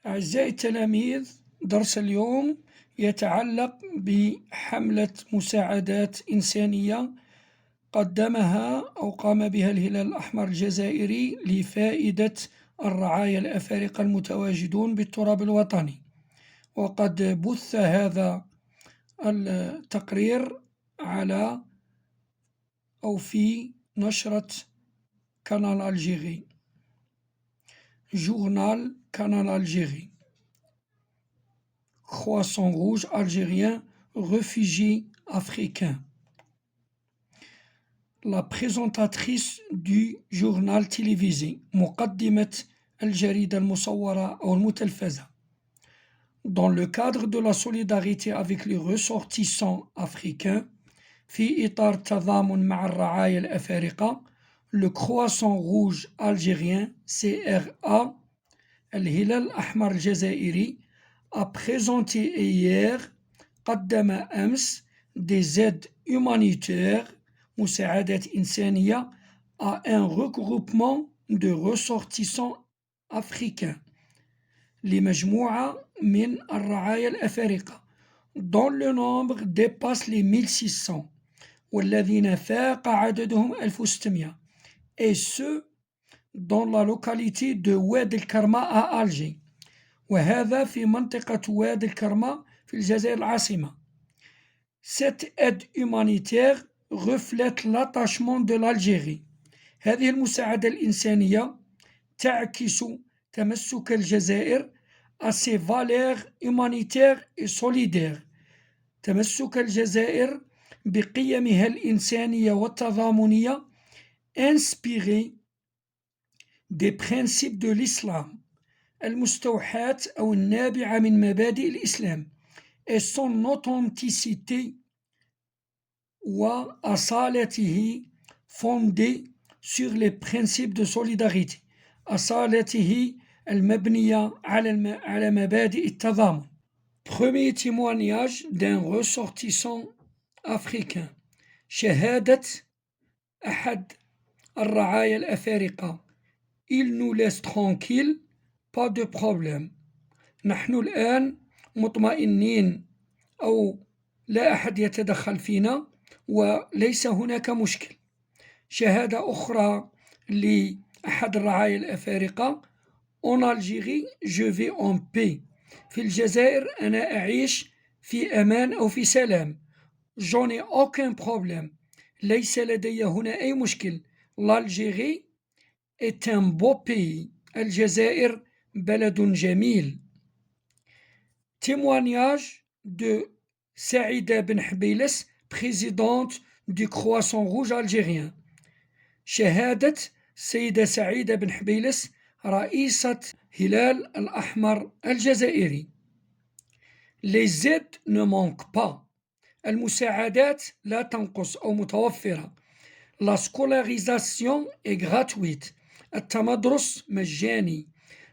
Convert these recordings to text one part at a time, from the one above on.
أعزائي التلاميذ، درس اليوم يتعلق بحملة مساعدات إنسانية قدمها أو قام بها الهلال الأحمر الجزائري لفائدة الرعايا الأفارقة المتواجدون بالتراب الوطني. وقد بث هذا التقرير على أو في نشرة كانال ألجيري، جورنال كانال ألجيري. Croissant rouge algérien, réfugié africain. La présentatrice du journal télévisé, مقدمة الجريدة المصورة أو المتلفزة. Dans le cadre de la solidarité avec les ressortissants africains, في إطار التضامن مع الرعايا الأفارقة، le Croissant rouge algérien CRA الهلال الأحمر الجزائري a présenté hier قدم أمس des aides humanitaires مساعدات إنسانية à un regroupement de ressortissants africains لمجموعة من الرعايا الأفارقة dont le nombre dépasse les 1600 والذين فاق عددهم 1600 et ce dans la localité de Oued el-Karma à Alger. وهذا في منطقة وادي الكرمة في الجزائر العاصمة. Cette aide humanitaire reflète l'attachement de l'Algérie. هذه المساعدة الإنسانية تعكس تمسك الجزائر à ses valeurs humanitaires et solidaires. تمسك الجزائر بقيمها الإنسانية والتضامنية inspirée des principes de l'islam المستوحاة أو النابعة من مبادئ الإسلام et son authenticité وأصالته fondée sur les principes de solidarité أصالته المبنية على مبادئ التضامن. Premier témoignage d'un ressortissant africain. شهادة أحد الرعايا الأفارقة. Il nous laisse tranquille. Pas de problème. نحن الآن مطمئنين أو لا أحد يتدخل فينا وليس هناك مشكل. شهادة أخرى لأحد الرعايا الأفارقة. En Algérie, je vais en paix. في الجزائر أنا أعيش في أمان أو في سلام. J'en ai aucun problème. ليس لدي هنا أي مشكل. L'Algérie est un beau pays. الجزائر بلد جميل. Témoignage de Saïda Ben Hbeiles, présidente du Croissant Rouge algérien. شهادة سيدة سعيدة بن حبيلس رئيسة هلال الأحمر الجزائري. Les aides ne manquent pas. المساعدات لا تنقص أو متوفرة. La scolarisation est gratuite. التمدرس مجاني.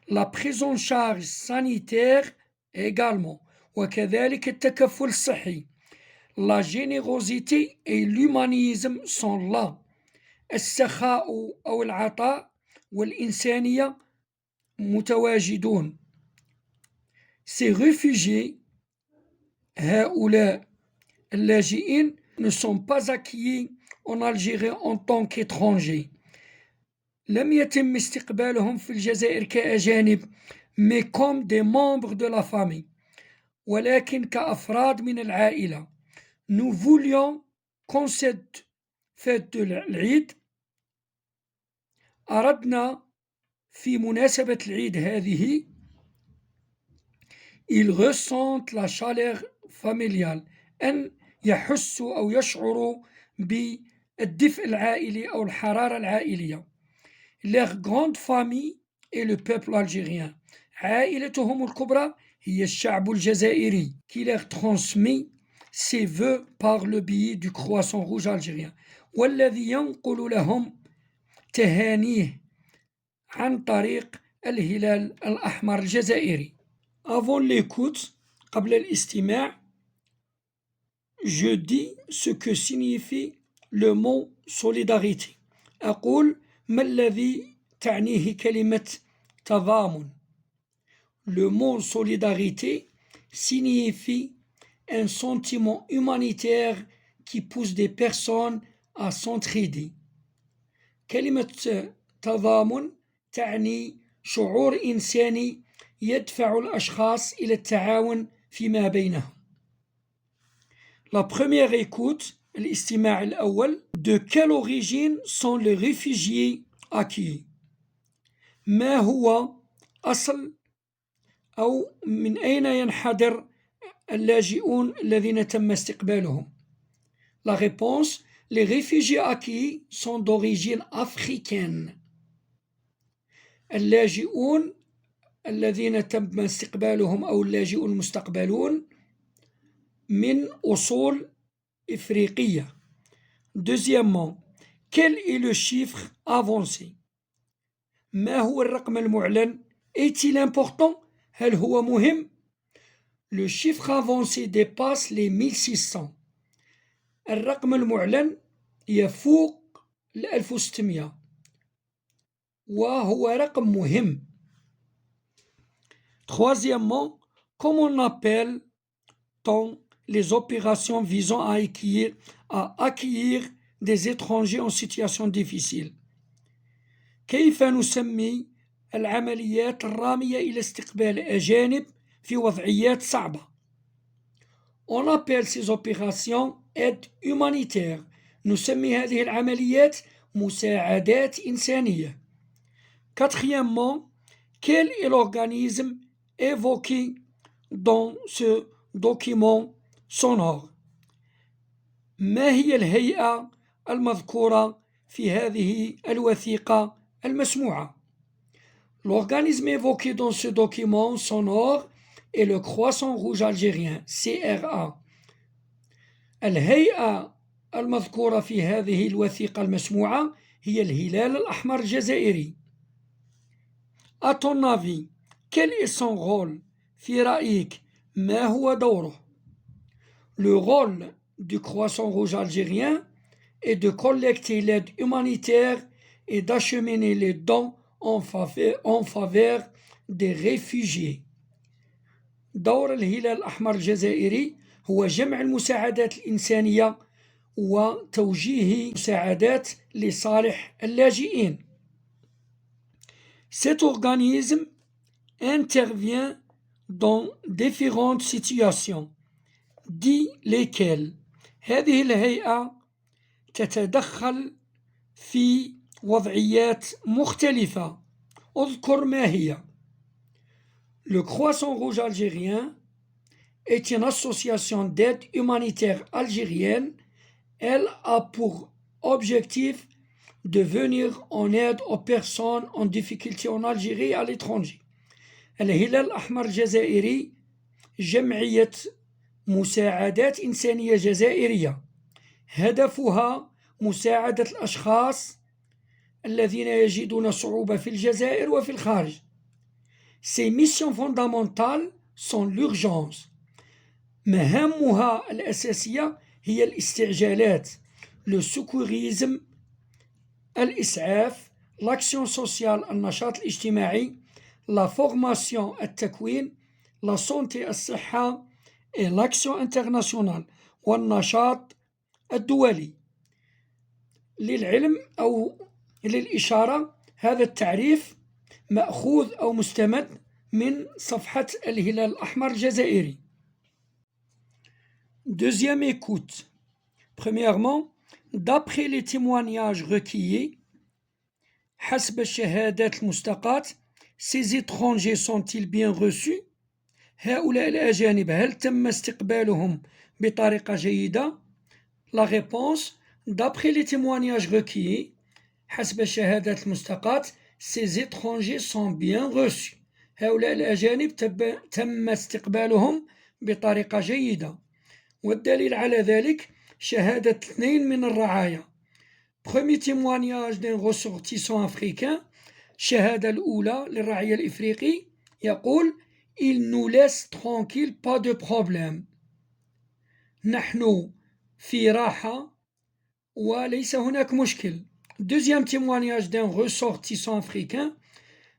La prise en charge sanitaire également. وكذلك التكفل الصحي. La générosité et l'humanisme sont là. السخاء أو العطاء والإنسانية متواجدون. Ces réfugiés هؤلاء اللاجئين ne sont pas accueillis en Algérie en tant qu'étrangers. لم يتم استقبالهم في الجزائر كأجانب mais comme des membres de la famille ولكن كأفراد من العائلة. Nous voulions qu'en cette fête de العيد أردنا في مناسبة العيد هذه ils ressentent la chaleur familiale أن يحسوا أو يشعروا بالدفء العائلي أو الحرارة العائلية. Leur grande famille est le peuple algérien. عائلتهم الكبرى هي الشعب الجزائري qui leur transmet ses vœux par le biais du Croissant Rouge algérien والذي ينقل لهم تهانيه عن طريق الهلال الأحمر الجزائري. Avant l'écoute, قبل الاستماع, je dis ce que signifie le mot solidarité. أقول ما الذي تعنيه كلمة تضامن. Le mot solidarité signifie un sentiment humanitaire qui pousse des personnes à s'entraider. كلمة تضامن تعني شعور إنساني يدفع الأشخاص إلى التعاون فيما بينهم. La première écoute, الاستماع الأول. De quelle origine sont les réfugiés accueillis? ما هو أصل أو من أين ينحدر اللاجئون الذين تم استقبالهم؟ La réponse: les réfugiés accueillis sont d'origine africaine. اللاجئون الذين تم استقبالهم أو اللاجئون المستقبلون من أصول إفريقية. Deuxièmement, quel est le chiffre avancé? ما هو الرقم المعلن؟ Est-il important؟ هل هو مهم؟ Le chiffre avancé dépasse les 1600. الرقم المعلن يفوق 1600 وهو رقم مهم. Troisièmement, comment appelle-t-on les opérations visant à accueillir des étrangers en situation difficile? كيف نسمي العمليات الرامية إلى استقبال أجانب في وضعيات صعبة؟ On appelle ces opérations aide humanitaire. نسمي هذه العمليات مساعدات إنسانية. Quatrièmement, quel est l'organisme évoqué dans ce document sonore? ما هي الهيئة المذكورة في هذه الوثيقة المسموعة؟ L'organisme évoqué dans ce document sonore est le Croissant Rouge algérien, CRA. الهيئة المذكورة في هذه الوثيقة المسموعة هي الهلال الأحمر الجزائري. À ton avis, quel est son rôle? في رأيك ما هو دوره؟ Le rôle du Croissant Rouge algérien est de collecter l'aide humanitaire et d'acheminer les dons en faveur des réfugiés. دور الهلال الأحمر الجزائري هو جمع المساعدات الإنسانية وتوجيه مساعدات لصالح اللاجئين. Cet organisme intervient dans différentes situations, dit lesquelles هذه الهيئة تتدخل في وضعيات مختلفة. اذكر ما هي. Le Croissant Rouge algérien est une association d'aide humanitaire algérienne. Elle a pour objectif de venir en aide aux personnes en difficulté en Algérie et à l'étranger. الهلال الأحمر الجزائري جمعية مساعدات إنسانية جزائرية هدفها مساعدة الأشخاص الذين يجدون صعوبة في الجزائر وفي الخارج. Ses missions fondamentales sont l'urgence. مهامها الأساسية هي الاستعجالات، le secourisme، الإسعاف، l'action sociale، النشاط الاجتماعي، la formation، التكوين، la santé، الصحة، et l'action internationale، والنشاط الدولي. للعلم أو للإشارة هذا التعريف مأخوذ أو مستمد من صفحة الهلال الأحمر الجزائري. Deuxième écoute. Premièrement, d'après les témoignages recueillis, حسب الشهادات المستقاة، ces étrangers sont-ils bien reçus؟ هؤلاء الأجانب هل تم استقبالهم بطريقة جيدة؟ La réponse: d'après les témoignages recueillis, حسب الشهادات المستقاة، ces étrangers sont bien reçus. هؤلاء الأجانب تم استقبالهم بطريقة جيدة. والدليل على ذلك شهادة 2 من الرعايا. Premier témoignage d'un ressortissant africain. الشهادة الأولى للرعية الإفريقي يقول: il nous laisse tranquille, pas de problème. نحن في راحة وليس هناك مشكل. Deuxième témoignage d'un ressortissant africain.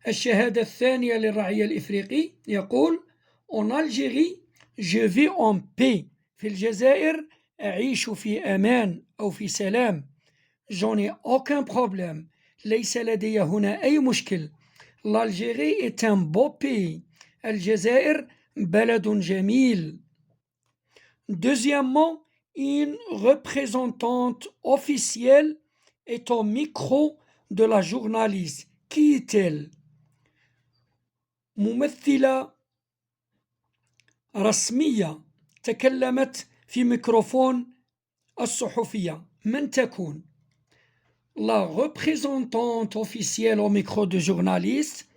الشهادة الثانية للرعية الإفريقي يقول En Algérie je vis en paix. في الجزائر أعيش في أمان أو في سلام. J'en ai aucun problème. ليس لدي هنا أي مشكل. L'Algérie est un beau pays. الجزائر بلد جميل. Deuxièmement, une représentante officielle est au micro de la journaliste. Qui est-elle? ممثلة رسمية تكلمت في ميكروفون الصحفية. من تكون؟ La représentante officielle au micro de journaliste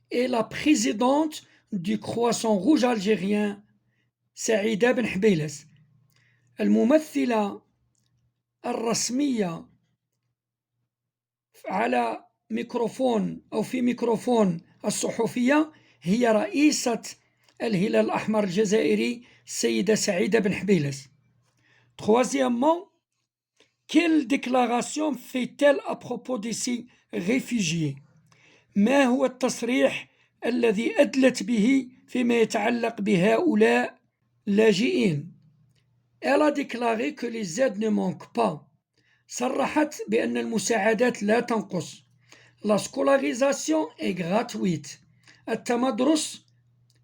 est la présidente du Croissant Rouge algérien, سعيدة بن حبيلس. الممثلة الرسمية على ميكروفون أو في ميكروفون الصحفية هي رئيسة الهلال الأحمر الجزائري السيدة سعيدة بن حبيلس. Troisièmement, quelle déclaration fait-elle à propos de ces réfugiés? ما هو التصريح الذي أدلت به فيما يتعلق بهؤلاء لاجئين؟ Elle a déclaré que les aides ne manquent pas. صرحت بأن المساعدات لا تنقص. La scolarisation est gratuite. التمدرس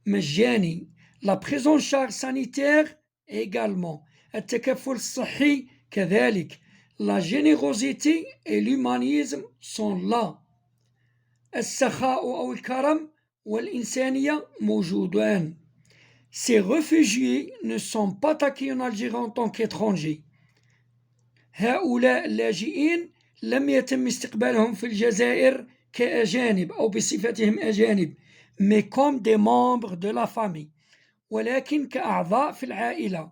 مجاني. La prise en charge sanitaire également. التكفل الصحي كذلك. La générosité et l'humanisme sont là. السخاء أو الكرم والإنسانية موجودان. Ces réfugiés ne sont pas accueillis en Algérie en tant qu'étrangers. هؤلاء اللاجئين لم يتم استقبالهم في الجزائر كأجانب أو بصفتهم أجانب mais comme des membres de la famille ولكن كأعضاء في العائلة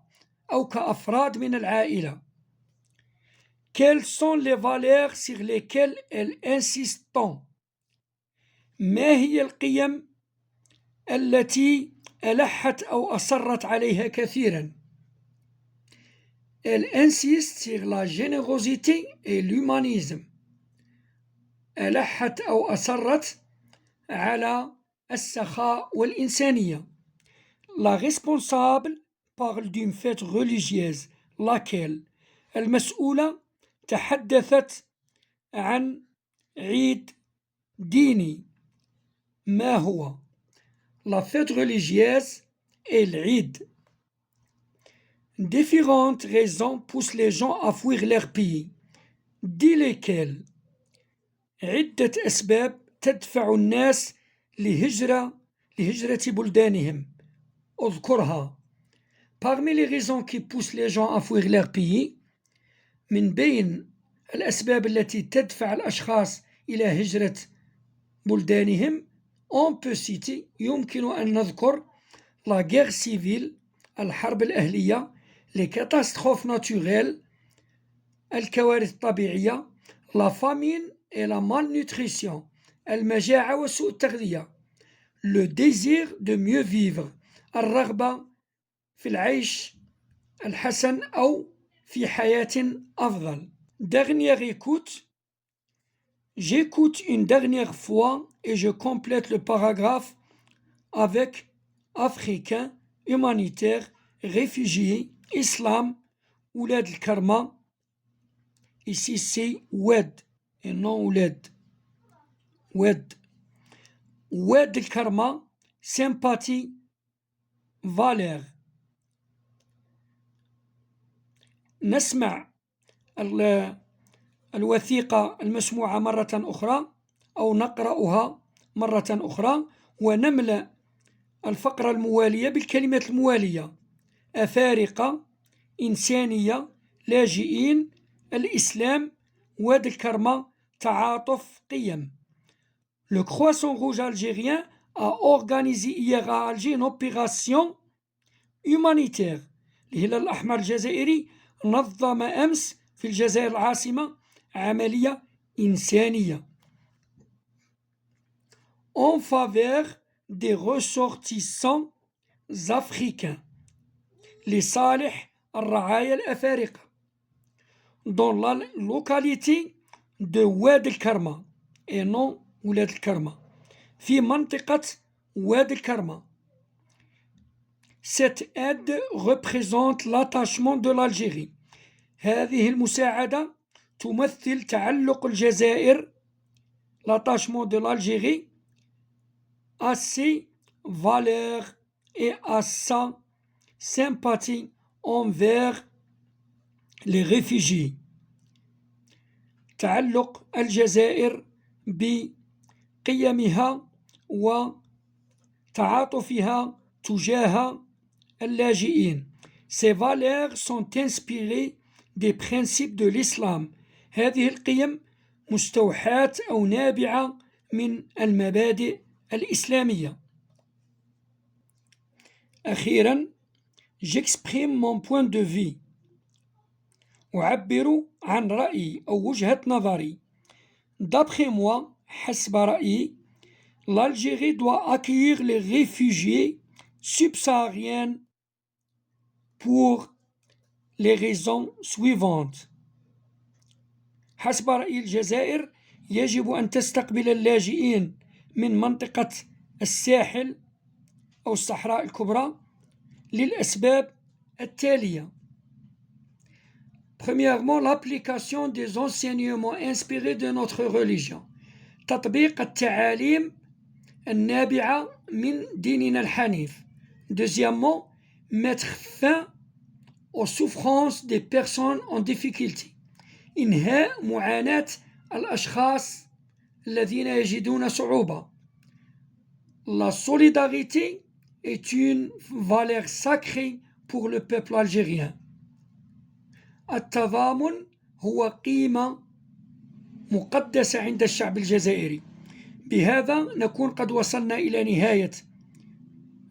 أو كأفراد من العائلة. Quelles sont les valeurs sur lesquelles elle insiste tant? ما هي القيم التي ألحت أو أصرت عليها كثيرا؟ Elle insiste sur la générosité et l'humanisme. ألحت أو أصرت على السخاء والإنسانية. La responsable parle d'une fête religieuse laquelle المسؤولة تحدثت عن عيد ديني. ما هو؟ La fête religieuse est l'Eid. Différentes raisons poussent les gens à fuir leur pays. Dis lesquelles. عدة أسباب تدفع الناس لهجرة بلدانهم. اذكرها. Parmi les raisons qui poussent les gens à fuir leur pays, من بين الأسباب التي تدفع الأشخاص إلى هجرة بلدانهم, on peut citer, يمكن أن نذكر la guerre civile, الحرب الأهلية, les catastrophes naturelles, الكوارث الطبيعية, la famine et la malnutrition, المجاعة وسوء التغذية, le désir de mieux vivre, الرغبة في العيش الحسن أو في حياة أفضل. Dernière écoute. J'écoute une dernière fois et je complète le paragraphe avec Africains, humanitaires, réfugiés, Islam, Oulad al-Karma. Ici c'est Oued et non Oulad. Oued. Oued al-Karma, sympathie, valeur. نسمع الوثيقة المسموعة مرة أخرى أو نقرأها مرة أخرى ونملأ الفقرة الموالية بالكلمات الموالية: أفارقة، إنسانية، لاجئين، الإسلام، واد الكرمة، تعاطف، قيم. Le Croissant Rouge algérien a organisé hier à Alger une opération humanitaire. الهلال الأحمر الجزائري نظم أمس في الجزائر العاصمة عملية إنسانية en faveur des ressortissants africains لصالح الرعايا الأفارقة dans la localité de Oued el-Karma et non Oulad el-Karma. في منطقة وادي الكرمة. Cette aide représente l'attachement de l'Algérie. هذه المساعدة تمثل تعلق الجزائر l'attachement de l'Algérie à ses valeurs et à sa sympathie envers les réfugiés. تعلق الجزائر بقيمها وتعاطفها تجاه اللاجئين. Ces valeurs sont inspirées des principes de l'islam. هذه القيم مستوحاة أو نابعة من المبادئ الإسلامية. أخيرا j'exprime mon point de vue. أعبر عن رأيي أو وجهة نظري. D'après moi, حسب رأيي, l'Algérie doit accueillir les réfugiés subsahariens pour les raisons suivantes. حسب رأي الجزائر يجب أن تستقبل اللاجئين من منطقة الساحل أو الصحراء الكبرى للأسباب التالية. Premièrement, l'application des enseignements inspirés de notre religion. تطبيق التعاليم النابعة من ديننا الحنيف. Deuxièmement, mettre fin aux souffrances des personnes en difficulté. إنهاء معاناة الأشخاص الذين يجدون صعوبة. La solidarité est une valeur sacrée pour le peuple algérien. التضامن هو قيمة مقدسة عند الشعب الجزائري. بهذا نكون قد وصلنا إلى نهاية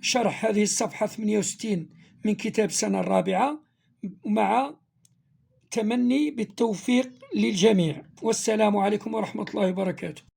شرح هذه الصفحة 68 من كتاب السنة الرابعة، مع تمني بالتوفيق للجميع، والسلام عليكم ورحمة الله وبركاته.